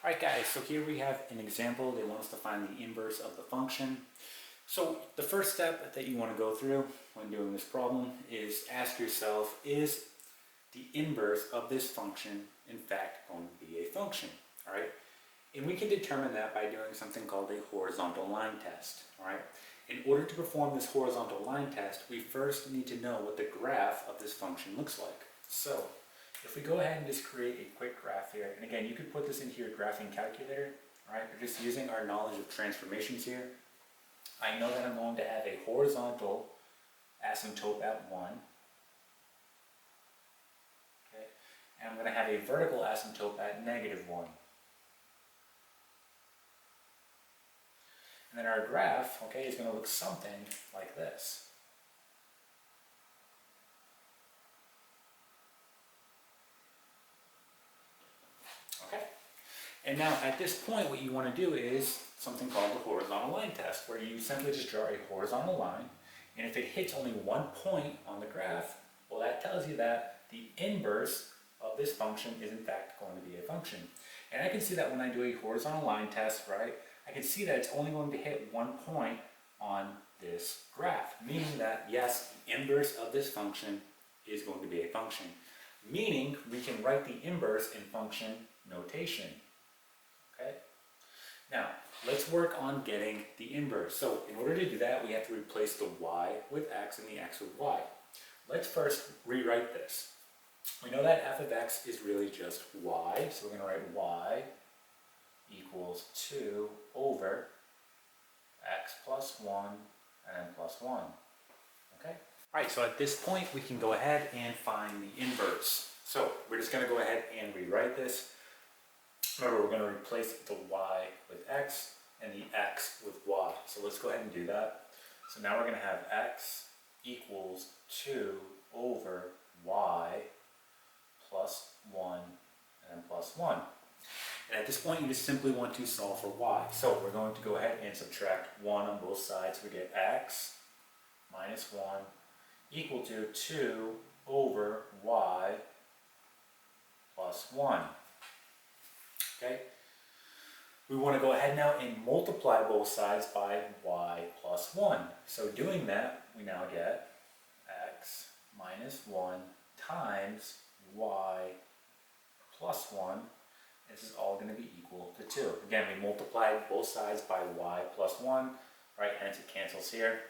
Alright guys, so here we have an example. They want us to find the inverse of the function. So the first step that you want to go through when doing this problem is ask yourself, is the inverse of this function in fact going to be a function? Alright, and we can determine that by doing something called a horizontal line test. Alright, in order to perform this horizontal line test, we first need to know what the graph of this function looks like. So if we go ahead and just create a quick graph here, and again, you could put this into your graphing calculator, right? We're just using our knowledge of transformations here. I know that I'm going to have a horizontal asymptote at 1, okay? And I'm going to have a vertical asymptote at -1. And then our graph, okay, is going to look something like this. And now at this point, what you want to do is something called the horizontal line test, where you simply just draw a horizontal line, and if it hits only one point on the graph, well, that tells you that the inverse of this function is in fact going to be a function. And I can see that when I do a horizontal line test, right, I can see that it's only going to hit one point on this graph, meaning that yes, the inverse of this function is going to be a function, meaning we can write the inverse in function notation. Okay. Now, let's work on getting the inverse. So, in order to do that, we have to replace the y with x and the x with y. Let's first rewrite this. We know that f of x is really just y, so we're going to write y equals 2 over x plus 1 and plus 1. Okay? Alright, so at this point, we can go ahead and find the inverse. So, we're just going to go ahead and rewrite this. Remember, we're going to replace the y with x and the x with y. So let's go ahead and do that. So now we're going to have x equals 2 over y plus 1 and plus 1. And at this point, you just simply want to solve for y. So we're going to go ahead and subtract 1 on both sides. We get x minus 1 equal to 2 over y plus 1. Okay, we want to go ahead now and multiply both sides by y plus 1. So doing that, we now get x minus 1 times y plus 1. This is all going to be equal to 2. Again, we multiplied both sides by y plus 1, right? Hence it cancels here.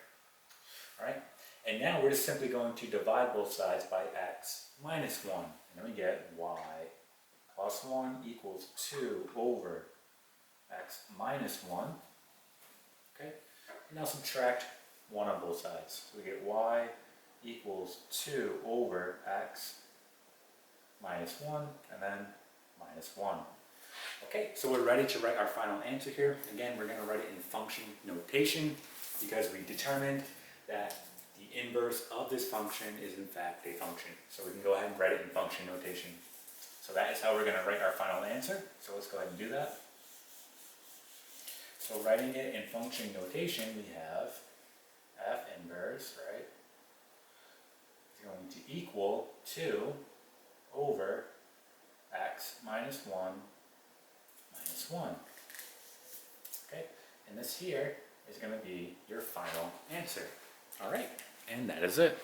All right, and now we're just simply going to divide both sides by x minus 1. And then we get y plus 1 equals 2 over x minus 1. Okay, and now subtract 1 on both sides. So we get y equals 2 over x minus 1 and then minus 1. Okay, so we're ready to write our final answer here. Again, we're going to write it in function notation because we determined that the inverse of this function is in fact a function. So we can go ahead and write it in function notation. So that is how we're going to write our final answer. So let's go ahead and do that. So writing it in function notation, we have f inverse, right, is going to equal 2 over x minus 1 minus 1. Okay, and this here is going to be your final answer. All right, and that is it.